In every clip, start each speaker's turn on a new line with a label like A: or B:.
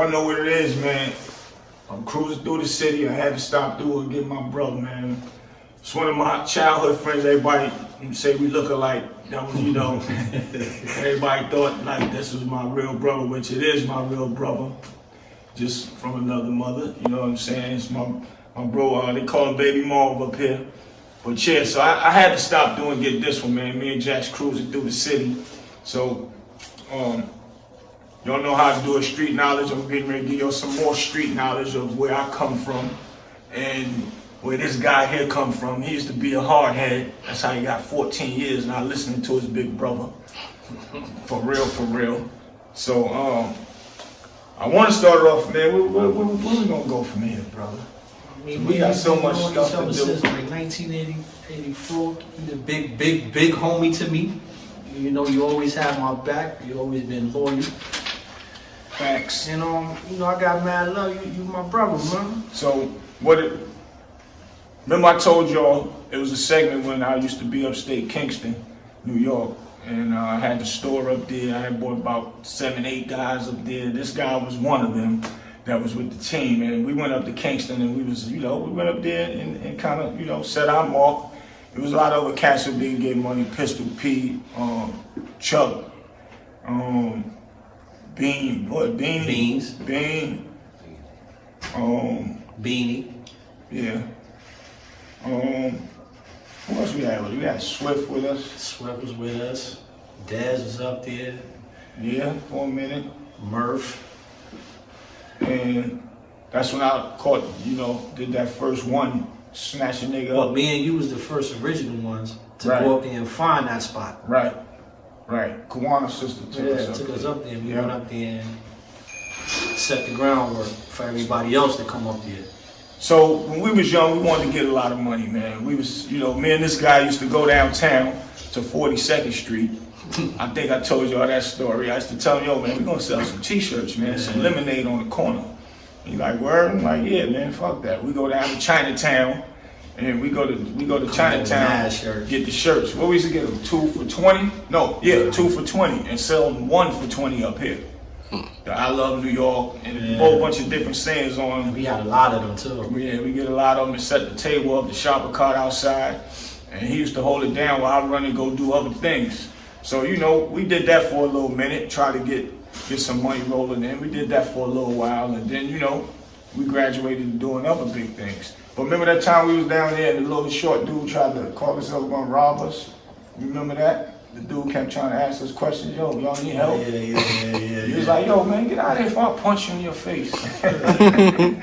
A: Y'all know what it is, man. I'm cruising through the city. I had to stop through and get my brother, man. It's one of my childhood friends. Everybody say we look alike. That was, you know, everybody thought like this was my real brother, which it is my real brother, just from another mother. You know what I'm saying? It's my bro. They call him Baby Marv up here. But yeah, so I had to stop through and get this one, man. Me and Jack's cruising through the city. So, y'all know how to do a street knowledge. I'm getting ready to give y'all some more street knowledge of where I come from and where this guy here come from. He used to be a hardhead. That's how he got 14 years now listening to his big brother. For real, for real. So, I want to start off, man. Where we gonna go from here, brother? We got so much stuff to do.
B: Since like 1984, you're the big homie to me. You know, you always have my back. You always been loyal.
A: Facts.
B: And you know, I got mad love. You my brother, man.
A: So remember I told y'all it was a segment when I used to be upstate Kingston, New York, and I had the store up there. I had bought about 7, 8 guys up there. This guy was one of them that was with the team, and we went up to Kingston, and we went up there and kind of, you know, set our mark. There was a lot of other cats that didn't get money. Pistol Pete, Chuck, Bean, what, Beanie?
B: Beans.
A: Bean.
B: Beanie.
A: Yeah. Who else we had? We had Swift with us.
B: Swift was with us. Daz was up there.
A: Yeah, for a minute.
B: Marv.
A: And that's when I caught, you know, did that first one, snatch a nigga
B: Well,
A: up.
B: me and you was the first original ones to
A: Right.
B: go up there and find that spot.
A: Right. Kawana's sister
B: Took us up there. We went up there and set the groundwork for everybody else to come up there.
A: So when we was young, we wanted to get a lot of money, man. We was, you know, me and this guy used to go downtown to 42nd Street. I think I told y'all that story. I used to tell him, yo, man, we're gonna sell some t-shirts, man, some lemonade on the corner. He like, word? I'm like, yeah, man, fuck that. We go down to Chinatown, and we go to Chinatown, get the shirts. What we used to get them, 2 for 20? No, yeah, 2 for 20, and sell them 1 for 20 up here. The I love New York, and a whole bunch of different sayings on them.
B: We had a lot of them too.
A: Yeah, we get a lot of them and set the table up, the shopper cart outside, and he used to hold it down while I run and go do other things. So, you know, we did that for a little minute, try to get some money rolling in. We did that for a little while, and then, you know, we graduated to doing other big things. But remember that time we was down there and the little short dude tried to call himself gonna rob us? You remember that? The dude kept trying to ask us questions. Yo, y'all need help?
B: Yeah.
A: He was like, yo, man, get out of here if I punch you in your face. And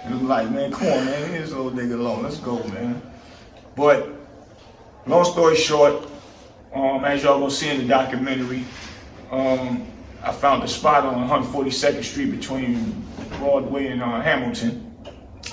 A: I'm like, man, come on, man, leave this little nigga alone. Let's go, man. But, long story short, as y'all gonna see in the documentary, I found a spot on 142nd Street between Broadway and Hamilton.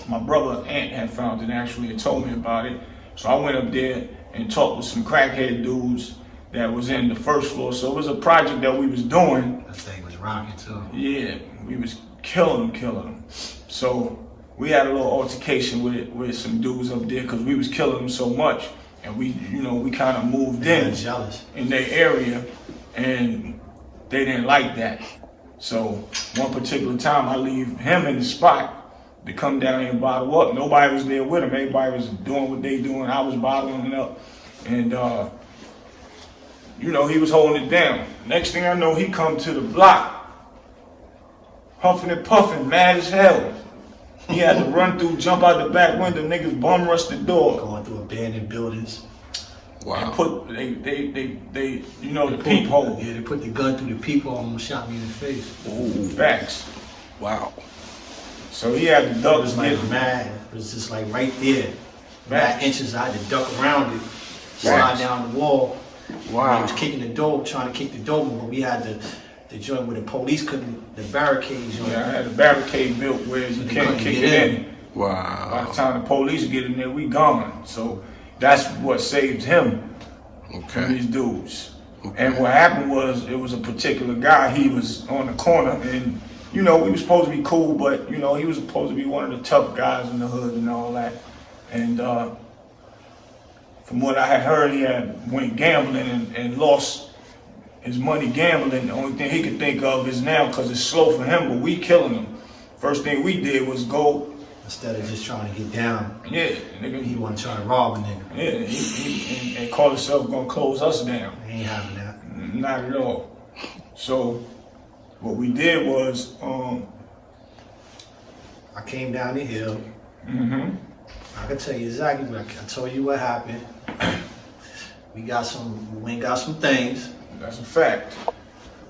A: My brother Ant had found it actually and told me about it. So I went up there and talked with some crackhead dudes that was in the first floor. So it was a project that we was doing.
B: That thing was rocking too.
A: Yeah, we was killing them. So we had a little altercation with some dudes up there because we was killing them so much. And we, you know, we kind of moved in their area, and they didn't like that. So one particular time I leave him in the spot to come down here and bottle up. Nobody was there with him. Everybody was doing what they doing. I was bottling it up. And, you know, he was holding it down. Next thing I know, he come to the block, huffing and puffing, mad as hell. He had to run through, jump out the back window. Niggas bum rushed the door.
B: Going through abandoned buildings.
A: Wow. And put they you know, the peephole.
B: Yeah, they put the gun through the peephole and shot me in the face.
A: Ooh, facts.
C: Wow.
A: So he had the duck.
B: It was like mad. It was just like right there. Mad inches. I had to duck around it, slide down the wall.
C: Wow.
B: He was kicking the door, trying to kick the door, but we had the joint where the police couldn't, the barricades.
A: Yeah, I had a barricade built where you can't kick it in.
C: Wow.
A: By the time the police get in there, we gone. So that's what saved him from these dudes. Okay. And what happened was, it was a particular guy, he was on the corner, and you know, we were supposed to be cool, but you know, he was supposed to be one of the tough guys in the hood and all that. And from what I had heard, he had went gambling and lost his money gambling. The only thing he could think of is now, because it's slow for him, but we killing him. First thing we did was go.
B: Instead of just trying to get down.
A: Yeah, nigga.
B: He want to try to rob a nigga.
A: Yeah, and call himself gonna close us down.
B: He ain't having that.
A: Not at all. So what we did was,
B: I came down the hill.
A: Mm-hmm.
B: I can tell you exactly what I told you what happened. We went and got some things.
A: That's a fact.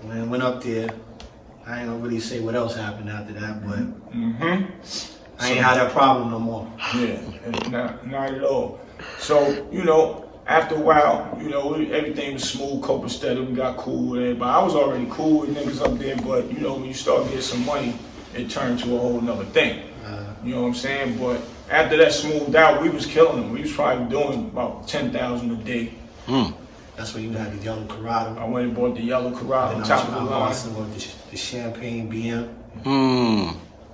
B: Went up there. I ain't gonna really say what else happened after that, but I ain't had that problem no more.
A: Yeah, not at all. So, you know, after a while, you know, everything was smooth, copacetic, we got cool with everybody. I was already cool with niggas up there, but, you know, when you start getting some money, it turned to a whole nother thing. You know what I'm saying? But after that smoothed out, we was killing them. We was probably doing about 10,000 a day.
B: That's when you had the yellow Corrado.
A: I went and bought the yellow Corrado, top of the line.
B: The champagne BM.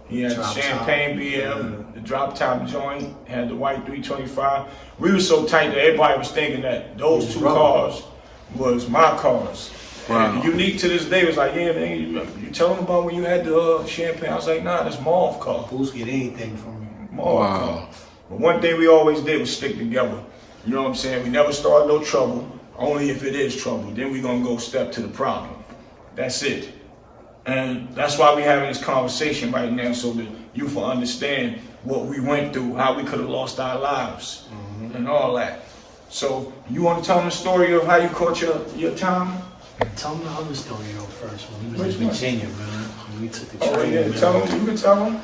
A: He had the champagne BM, the drop top joint, had the white 325. We were so tight that everybody was thinking that those two cars was my cars. Wow. And unique to this day was like, yeah, man, you telling them about when you had the champagne? I was like, nah, that's Marv car.
B: Who's get anything from me?
A: Marv car. But one thing we always did was stick together. You know what I'm saying? We never started no trouble, only if it is trouble. Then we gonna go step to the problem. That's it. And that's why we having this conversation right now, so that you will understand what we went through, how we could have lost our lives, and all that. So you want to tell them the story of how you caught your time?
B: Tell them the other story though first. When we was in Virginia, man. When we took the train.
A: Oh yeah,
B: man.
A: tell them. You can tell them.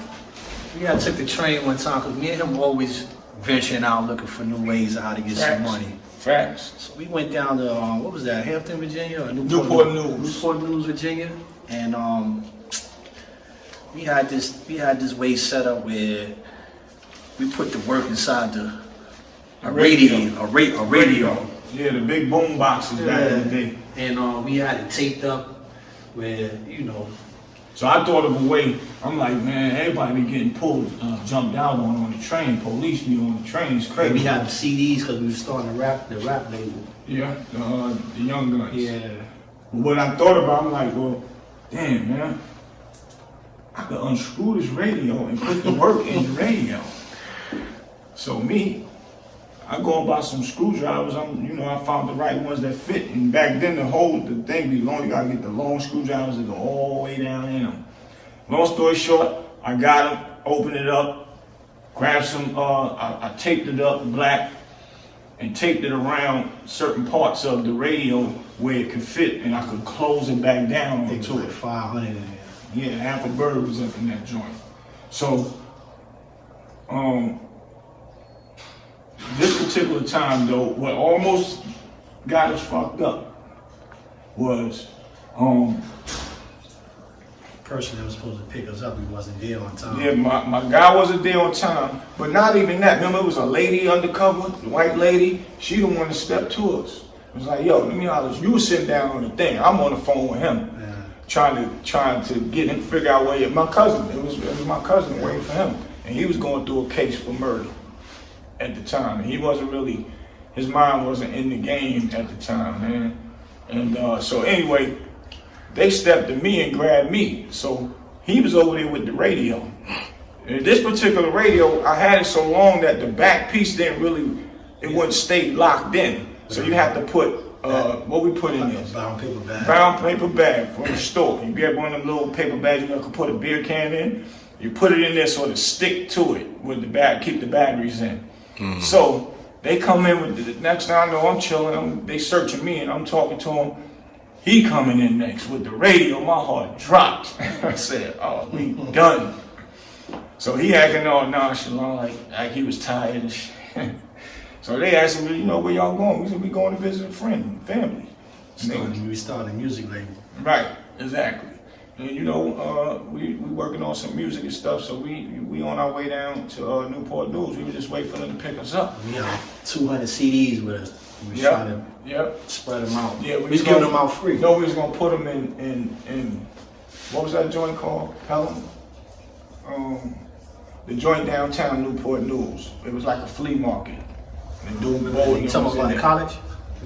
B: Yeah, I took the train one time because me and him always venturing out looking for new ways of how to get some money.
A: Facts.
B: So we went down to what was that? Hampton, Virginia, or
A: Newport News.
B: Newport News, Virginia, and we had this way set up where we put the work inside a radio.
A: Yeah, the big boom boxes back in the day.
B: And we had it taped up where, you know.
A: So I thought of a way. I'm like, man, everybody be getting pulled, jumped out on the train. Police be on the train. It's crazy.
B: We had the CDs because we were starting the rap label.
A: Yeah, the Young Guns.
B: Yeah.
A: But what I thought about, I'm like, well, damn, man, I could unscrew this radio and put the work in the radio. So I go and buy some screwdrivers. I found the right ones that fit. And back then, the thing be long. You gotta get the long screwdrivers that go all the way down in them. Long story short, I got them, opened it up, grabbed some. I taped it up black, and taped it around certain parts of the radio where it could fit, and I could close it back down onto it.
B: 500 in there.
A: Yeah, half a bird was up in that joint. So, this particular time though, what almost got us fucked up was
B: person that was supposed to pick us up, he wasn't there on time.
A: Yeah, my guy wasn't there on time, but not even that. Remember, it was a lady undercover, the white lady. She the one that stepped to us. It was like, yo, let me holler. You were sitting down on the thing. I'm on the phone with him, trying to get him figure out where my cousin. It was my cousin waiting for him, and he was going through a case for murder at the time. And he wasn't really, his mind wasn't in the game at the time, man. And so anyway, they stepped to me and grabbed me. So he was over there with the radio. And this particular radio, I had it so long that the back piece didn't really, it wouldn't stay locked in. So you have to put, what we put in there?
B: Brown paper bag.
A: Brown paper bag from the store. You get one of them little paper bags you can put a beer can in. You put it in there so to stick to it with the bag, keep the batteries in. Mm-hmm. So they come in with the next thing I know, I'm chilling. They searching me and I'm talking to him. He coming in next with the radio. My heart dropped. I said, "Oh, we done." So he acting all nonchalant, like he was tired and shit. So they asked him, where y'all going? We said, we going to visit a friend, family.
B: We started a music label.
A: Right, exactly. And we working on some music and stuff, so we on our way down to Newport News. We were just waiting for them to pick us up.
B: We had 200 CDs with us. We was trying to spread them out. Yeah, we was giving them out free.
A: No, we was gonna put them in what was that joint called? Pelham? The joint downtown Newport News. It was like a flea market.
B: You talking about the college?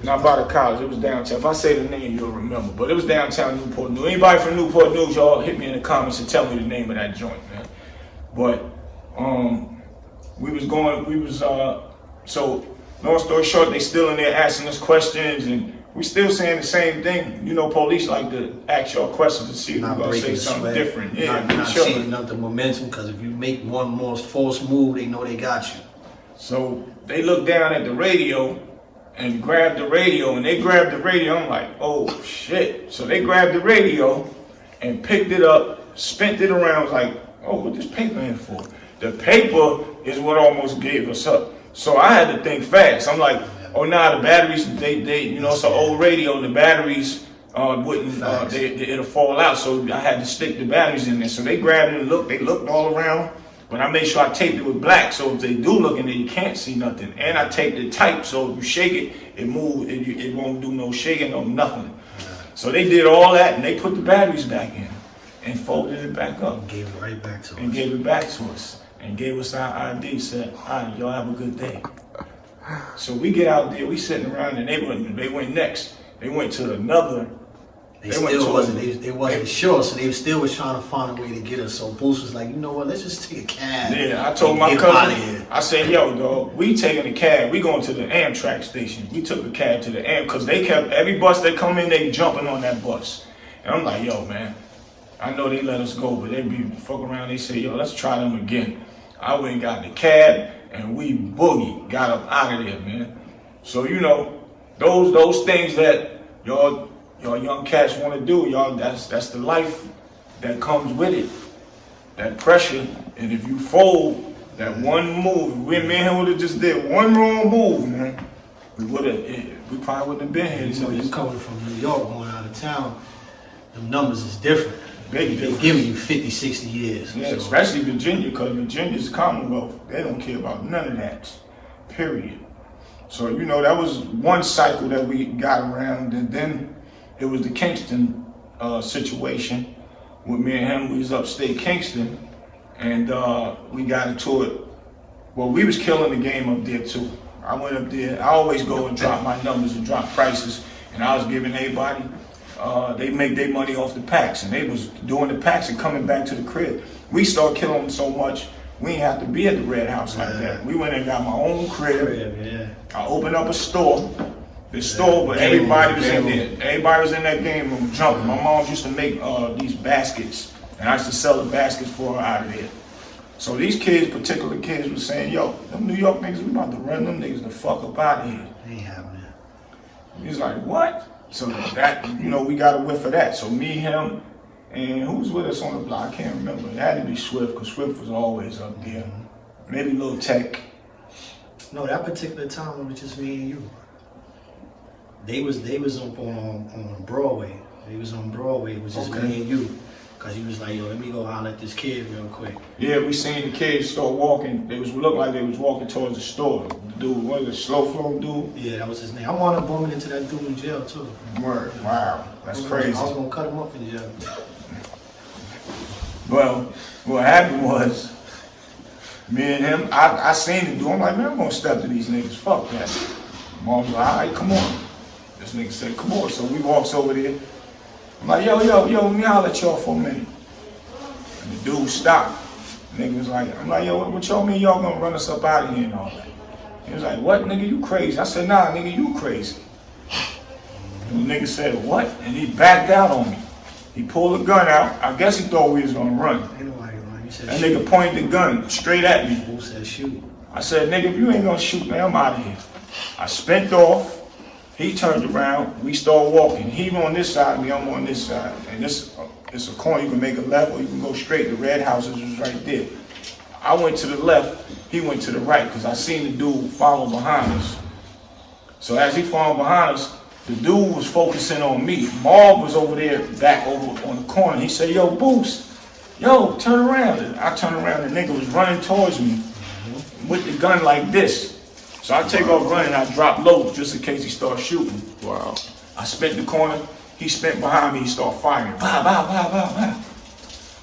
A: Not by the college, it was downtown. If I say the name, you'll remember. But it was downtown Newport News. Anybody from Newport News, y'all hit me in the comments and tell me the name of that joint, man. But so long story short, they still in there asking us questions, and we still saying the same thing. You know, police like to ask y'all questions to see if we're gonna say something different. Yeah,
B: not changing up the momentum, because if you make one more false move, they know they got you.
A: So they look down at the radio and grab the radio, and they grabbed the radio. I'm like, oh shit. So they grabbed the radio and picked it up, spent it around. I was like, oh, what this paper in for? The paper is what almost gave us up. So I had to think fast. I'm like, oh nah, the batteries, they you know, it's an old radio, the batteries wouldn't, it'll fall out. So I had to stick the batteries in there. So they grabbed it and looked, they looked all around. But I made sure I taped it with black, so if they do look in there, you can't see nothing. And I taped it tight, so if you shake it, it moves. It won't do no shaking or nothing. So they did all that, and they put the batteries back in and folded it back up.
B: And gave it right back to us.
A: And gave it back to us. And gave us our ID, said, all right, y'all have a good day. So we get out there, we sitting around, and they went next. They went to another.
B: They wasn't sure, so they still was trying to find a way to get us. So Boots was like, you know what, let's just take a cab.
A: Yeah, I told my cousin, I said, yo, dog, we taking a cab. We going to the Amtrak station. We took a cab to the because they kept, every bus that come in, they jumping on that bus. And I'm like, yo, man, I know they let us go, but they be fuck around. They say, yo, let's try them again. I went and got in the cab, and we boogie, got up out of there, man. So, you know, those things that y'all young cats want to do, y'all, that's the life that comes with it. That pressure, and if you fold that one move, me and him would have just did one wrong move, man, we probably wouldn't have been here.
B: You know, you coming from New York, going out of town, the numbers is different. They're giving you 50, 60 years.
A: Yeah,
B: so.
A: Especially Virginia, because Virginia's Commonwealth. They don't care about none of that, period. So, you know, that was one cycle that we got around, and then it was the Kingston situation with me and him. We was upstate Kingston, and we got into it. Well, we was killing the game up there too. I went up there. I always go and drop my numbers and drop prices, and I was giving everybody. They make their money off the packs, and they was doing the packs and coming back to the crib. We started killing them so much, we didn't have to be at the Red House like that. We went and got my own crib. I opened up a store. But everybody was in there. Everybody was in that game room jumping. My mom used to make these baskets, and I used to sell the baskets for her out of there. So these particular kids, was saying, yo, them New York niggas, we about to run them niggas the fuck up out of here.
B: Ain't happening.
A: He's like, what? So that, you know, we got a whiff of that. So me, him, and who was with us on the block? I can't remember. It had to be Swift, because Swift was always up there. Maybe Lil Tech.
B: No, that particular time it was just me and you. They was up on Broadway. They was on Broadway. It was just me and you. Cause he was like, yo, let me go holler at this kid real quick.
A: Yeah, we seen the kids start walking. They looked like they was walking towards the store. The dude, what is it, slow flow dude?
B: Yeah, that was his name. I wound up bumping into that dude in jail too.
A: Word, wow, that's crazy.
B: I was gonna cut him up in jail.
A: Well, what happened was, me and him, I seen the dude. I'm like, man, I'm gonna step to these niggas. Fuck that. Mom was like, all right, come on. This nigga said, come on. So we walks over there. I'm like, yo, let me holler at y'all for a minute. And the dude stopped. The nigga was like, I'm like, yo, what y'all mean y'all gonna run us up out of here and all that? He was like, what, nigga, you crazy? I said, nah, nigga, you crazy. And the nigga said, what? And he backed out on me. He pulled a gun out. I guess he thought we was gonna run. That nigga pointed the gun straight at me.
B: Who said shoot?
A: I said, nigga, if you ain't gonna shoot, man, I'm out of here. I spent off. He turned around, we started walking. He on this side, me, I'm on this side. And this it's a corner, you can make a left or you can go straight. The red houses was right there. I went to the left, he went to the right, because I seen the dude follow behind us. So as he followed behind us, the dude was focusing on me. Marv was over there, back over on the corner. He said, yo, Boost, yo, turn around. And I turned around, the nigga was running towards me with the gun like this. So I take off running, I drop low just in case he starts shooting.
C: Wow.
A: I spent the corner, he spent behind me, he started firing. Bow, bow, bow, bow, bow.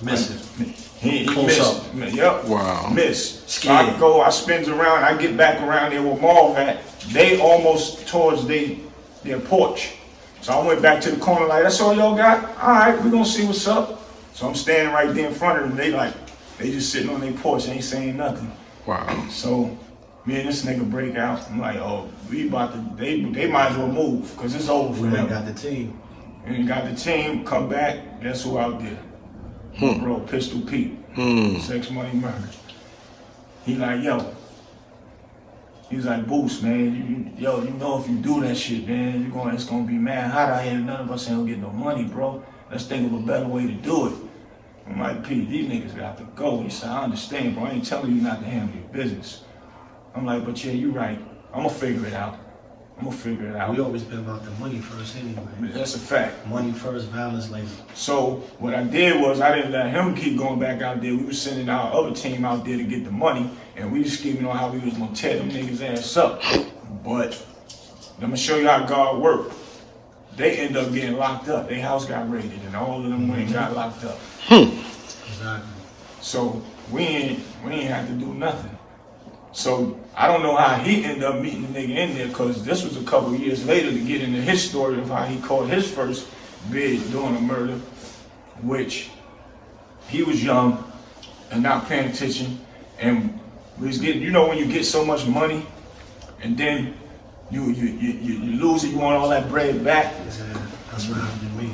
B: Miss it.
A: He
B: Close
A: missed.
B: up.
A: Yep.
C: Wow.
A: Miss. So
B: Scared.
A: I spins around, I get back around there with Marv at. They almost towards they their porch. So I went back to the corner like, that's all y'all got? All right, we gonna see what's up. So I'm standing right there in front of them. They just sitting on their porch, ain't saying nothing.
C: Wow.
A: So me and this nigga break out. I'm like, oh, we about to, they might as well move, because it's over for them.
B: We got the team.
A: And got the team, come back, guess who out there? Bro, Pistol Pete. Sex, Money, Murder. He like, yo. He was like, Boost, man, you know if you do that shit, man, it's gonna be mad hot out here. None of us ain't gonna get no money, bro. Let's think of a better way to do it. I'm like, Pete, these niggas got to go. He said, I understand, bro. I ain't telling you not to handle your business. I'm like, but yeah, you right. I'm gonna figure it out.
B: We always been about the money first anyway.
A: That's a fact.
B: Money first, violence later.
A: So what I did was I didn't let him keep going back out there. We were sending our other team out there to get the money, and we was scheming on how we was gonna tear them niggas' ass up. But I'm gonna show you how God worked. They end up getting locked up. Their house got raided, and all of them went and got locked up.
B: Exactly.
A: So we ain't have to do nothing. So I don't know how he ended up meeting the nigga in there, because this was a couple of years later to get into his story of how he caught his first bid doing a murder, which he was young and not paying attention, and we was getting, you know, when you get so much money and then you lose it, you want all that bread back.
B: That's what happened to me.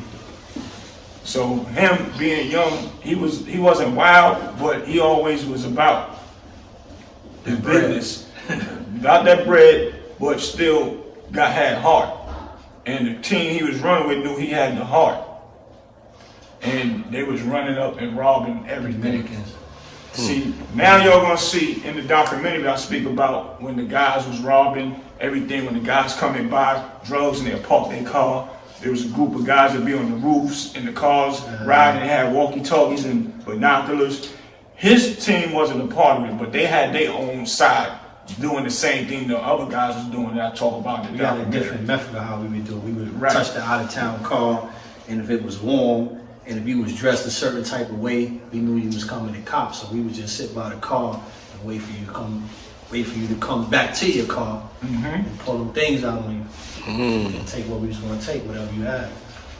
A: So him being young, he wasn't wild, but he always was about his business. Got that bread, but still had heart. And the team he was running with knew he had the heart. And they was running up and robbing everything. See, now y'all gonna see in the documentary I speak about when the guys was robbing everything, when the guys come and buy drugs and they park their car. There was a group of guys that be on the roofs in the cars riding, and had walkie-talkies and binoculars. His team wasn't a part of it, but they had their own side doing the same thing the other guys was doing that I talk about.
B: We had a different method of how we would do it. We would touch the out-of-town car, and if it was warm, and if you was dressed a certain type of way, we knew you was coming to cops, so we would just sit by the car and wait for you to come back to your car and pull them things out on you and take what we was going to take, whatever you had.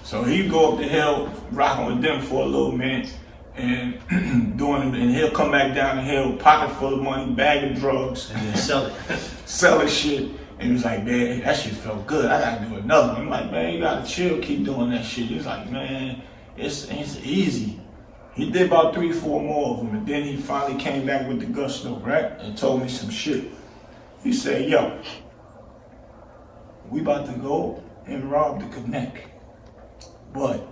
B: So
A: he'd go up the hill, rocking with them for a little minute, and and he'll come back down the hill, pocket full of money, bag of drugs,
B: and then sell it.
A: Selling shit. And he was like, man, that shit felt good. I gotta do another one. I'm like, man, you gotta chill, keep doing that shit. He's like, man, it's easy. He did about 3 or 4 more of them, and then he finally came back with the gusto, right? And told me some shit. He said, yo, we about to go and rob the Connect, but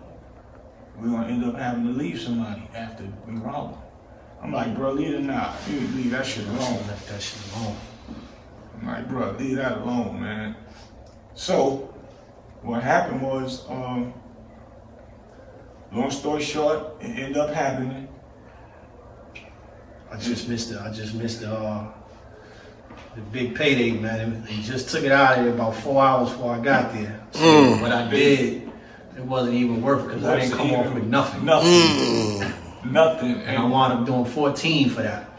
A: we're gonna end up having to leave somebody after we rob them. I'm like, bro, leave it now. You leave that shit alone.
B: Left that shit alone.
A: I'm like, bro, leave that alone, man. So what happened was, long story short, it ended up happening.
B: I just missed the big payday, man. He just took it out of there about 4 hours before I got there. So what I did, it wasn't even worth it, because I didn't come off with nothing.
A: Nothing.
B: And I wound up doing 14 for that.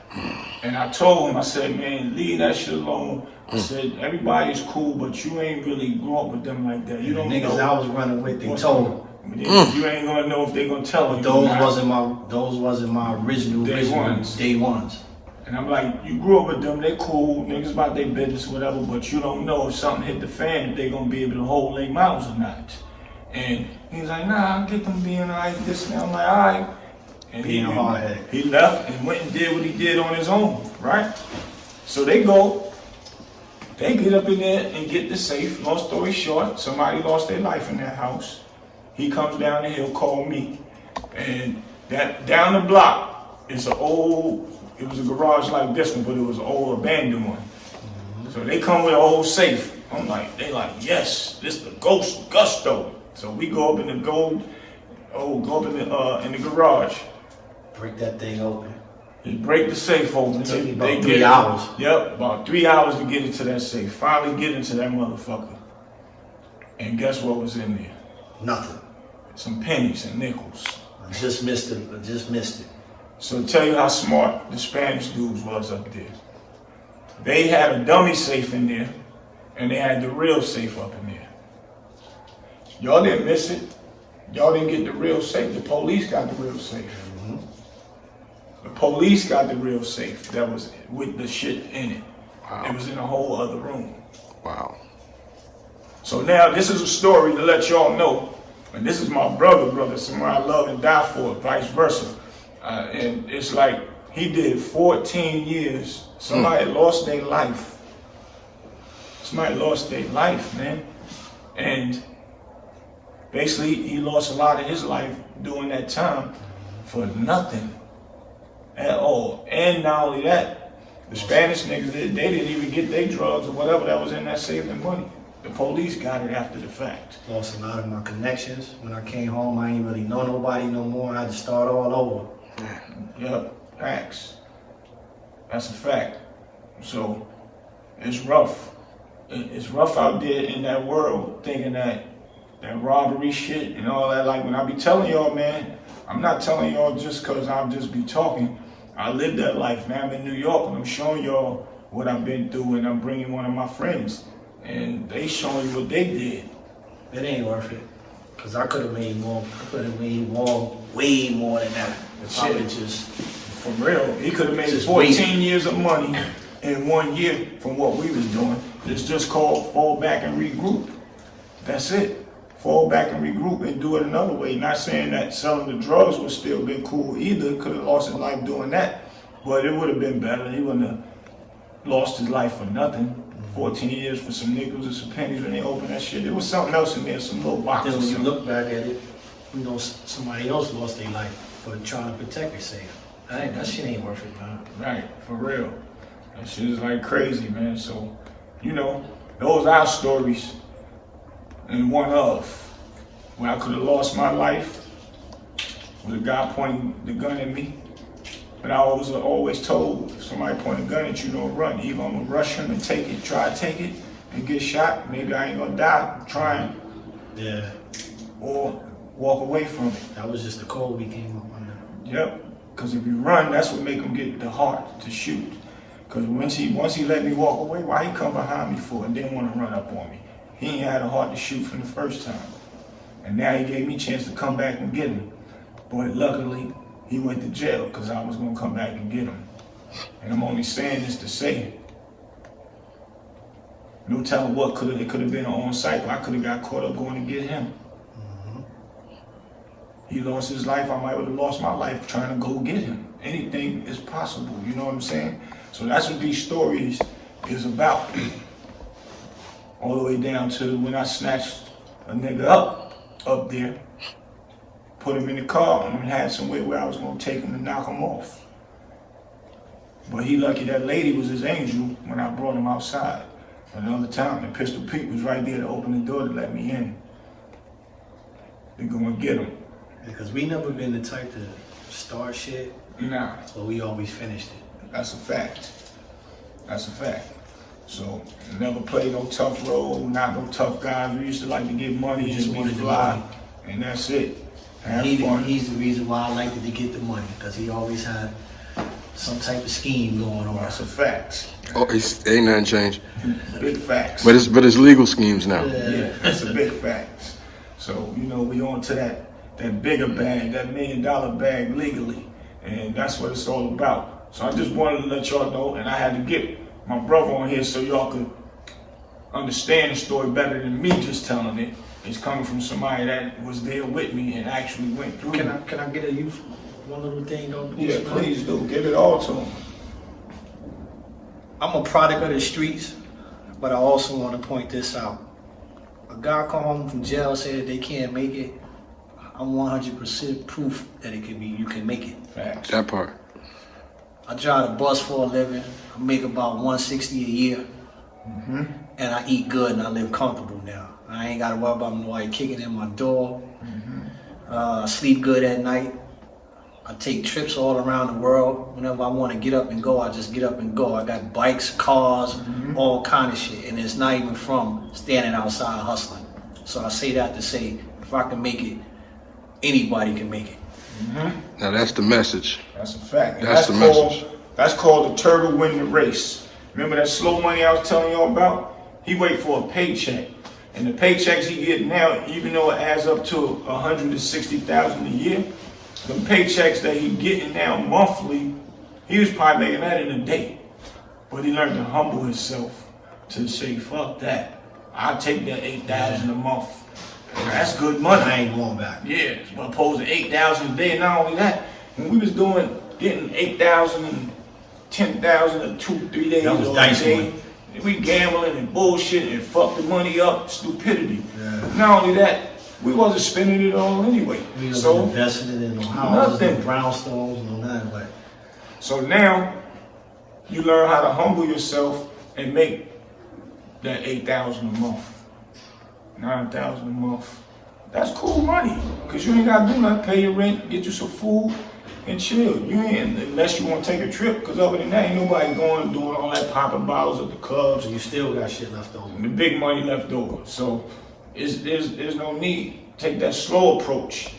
A: And I told him, I said, man, leave that shit alone. I said, everybody's cool, but you ain't really grew up with them like that. You don't know.
B: The niggas I was running with, they told me.
A: You ain't gonna know if they gonna tell you.
B: Those wasn't my original day ones.
A: And I'm like, you grew up with them, they cool, niggas about their business, whatever, but you don't know if something hit the fan, if they gonna be able to hold their mouths or not. And he's like, nah, I'll get them being like this. And I'm like, all right. And he left and went and did what he did on his own, right? So they get up in there and get the safe. Long story short, somebody lost their life in that house. He comes down the hill, called me, and that down the block is it was a garage like this one, but it was an old abandoned one. So they come with a whole safe. They like, yes, this the ghost gusto. So we go up in the in the garage.
B: Break that thing open.
A: They break the safe open.
B: It took me about 3 hours.
A: Yep, about 3 hours to get into that safe. Finally get into that motherfucker. And guess what was in there?
B: Nothing.
A: Some pennies and nickels.
B: I just missed it.
A: So to tell you how smart the Spanish dudes was up there. They had a dummy safe in there, and they had the real safe up in there. Y'all didn't miss it. Y'all didn't get the real safe. The police got the real safe.
B: Mm-hmm.
A: The police got the real safe that was with the shit in it.
C: Wow.
A: It was in a whole other room.
C: Wow.
A: So now this is a story to let y'all know, and this is my brother, someone I love and die for, vice versa. And it's like he did 14 years. Somebody lost their life. Somebody lost their life, man. And basically he lost a lot of his life during that time for nothing at all. And not only that, the Spanish niggas, they didn't even get their drugs or whatever that was in that saved them money. The police got it after the fact.
B: Lost a lot of my connections. When I came home, I ain't really know nobody no more. I had to start all over.
A: Yep, facts. That's a fact. So it's rough. It's rough out there in that world thinking that robbery shit and all that. Like when I be telling y'all, man, I'm not telling y'all just because I'll just be talking. I live that life, man. I'm in New York and I'm showing y'all what I've been through, and I'm bringing one of my friends and they showing you what they did.
B: It ain't worth it. Cause I could have made more. I could have made more, way more than that.
A: Shit.
B: Just
A: For real, he could have made
B: Just
A: 14 years of money in 1 year from what we was doing. It's just called fall back and regroup. That's it. Fall back and regroup and do it another way. Not saying that selling the drugs would still been cool either. Could have lost his life doing that, but it would have been better. He wouldn't have lost his life for nothing. 14 years for some nickels and some pennies when they opened that shit. There was something else in there, some little box.
B: then
A: or
B: when you
A: something.
B: look back at it, you know somebody else lost their life for trying to protect yourself. That shit ain't worth it, man.
A: Right, for real. That shit is like crazy, man. So, you know, those are our stories. And one of where I could have lost my life with a guy pointing the gun at me. But I was always told, if somebody point a gun at you, don't run. Either I'm gonna rush him and take it, try to take it, and get shot. Maybe I ain't gonna die trying.
B: Yeah.
A: Or walk away from it.
B: That was just the code we came up under.
A: Yep. Because if you run, that's what make him get the heart to shoot. Because once he let me walk away, why he come behind me for and didn't want to run up on me? He ain't had a heart to shoot from the first time. And now he gave me a chance to come back and get him. But luckily, he went to jail because I was going to come back and get him. And I'm only saying this to say, no telling what it could have been on site, but I could have got caught up going to get him. He lost his life, I might have lost my life trying to go get him. Anything is possible, you know what I'm saying? So that's what these stories is about. All the way down to when I snatched a nigga up there, put him in the car and had somewhere where I was gonna take him to knock him off. But he lucky that lady was his angel when I brought him outside. Another time, and Pistol Pete was right there to open the door to let me in. They gonna get him.
B: Because we never been the type to start shit,
A: Nah,
B: but we always finished it.
A: that's a fact. That's a fact. So, never played no tough role, not no tough guys. We used to like to get money, just be fly, and that's it. Have fun.
B: He's the reason why I liked to get the money, because he always had some type of scheme going on.
A: That's a fact.
C: Oh, ain't nothing changed.
A: Big facts.
C: But it's legal schemes now.
A: Yeah, that's a big fact. So, you know, we on to that bigger bag, that $1 million bag legally. And that's what it's all about. So I just wanted to let y'all know, and I had to get my brother on here so y'all could understand the story better than me just telling it. It's coming from somebody that was there with me and actually went through it.
B: Can I get one little thing though?
A: Yeah, please do. Give it all to him.
B: I'm a product of the streets, but I also want to point this out. A guy come home from jail said they can't make it. I'm 100% proof that it can be. You can make it.
A: Facts.
C: That part.
B: I drive a bus for a living. I make about $160 a year, and I eat good and I live comfortable now. I ain't got to worry about nobody kicking in my door. I sleep good at night. I take trips all around the world. Whenever I want to get up and go, I just get up and go. I got bikes, cars, all kind of shit, and it's not even from standing outside hustling. So I say that to say, if I can make it, anybody can make it.
C: Now that's the message.
A: That's a fact. And
C: That's the message.
A: That's called the turtle win the race. Remember that slow money I was telling y'all about? He wait for a paycheck. And the paychecks he getting now, even though it adds up to 160,000 a year, the paychecks that he getting now monthly, he was probably making that in a day. But he learned to humble himself to say, fuck that. I'll take that 8,000 a month. That's good money.
B: I ain't going back.
A: Yeah, opposed to 8,000 a day. And not only that, when we was getting 8,000 and 10,000 in 2-3 days
B: That was
A: or a
B: dice
A: day,
B: money.
A: we gambling and bullshit and fuck the money up, stupidity.
B: Yeah.
A: Not only that, we wasn't spending it all anyway.
B: We was
A: So
B: investing it in no houses,
A: nothing.
B: no brownstones, no nothing. But
A: So now you learn how to humble yourself and make that 8,000 a month, 9,000 a month. That's cool money, cause you ain't gotta do nothing. Pay your rent, get you some food, and chill. You ain't, unless you want to take a trip, cause other than that, ain't nobody going doing all that popping bottles at the clubs.
B: so you still got shit left over.
A: The big money left over. So there's no need. Take that slow approach,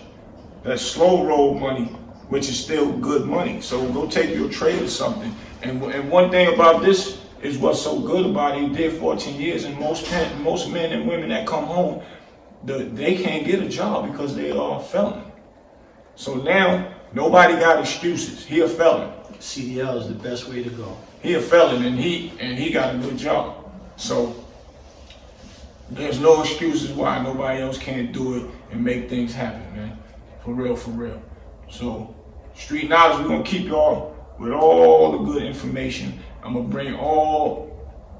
A: that slow roll money, which is still good money. So go take your trade or something. And one thing about this is what's so good about it. He did 14 years, and most men and women that come home, they can't get a job because they are a felon. So now nobody got excuses. He a felon.
B: CDL is the best way to go.
A: He a felon, and he got a good job. So there's no excuses why nobody else can't do it and make things happen, man. For real, for real. So Street Knowledge, we're gonna keep y'all with all the good information. I'm gonna bring all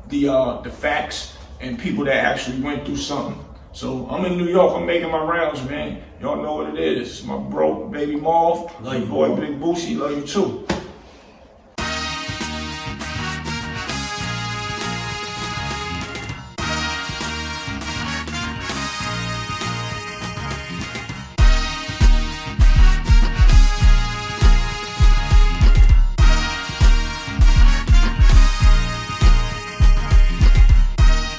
A: the facts and people that actually went through something. So I'm in New York, I'm making my rounds, man. Y'all know what it is. My bro, baby Marv,
B: Love you,
A: boy,
B: bro.
A: Big Bootsie, love you too.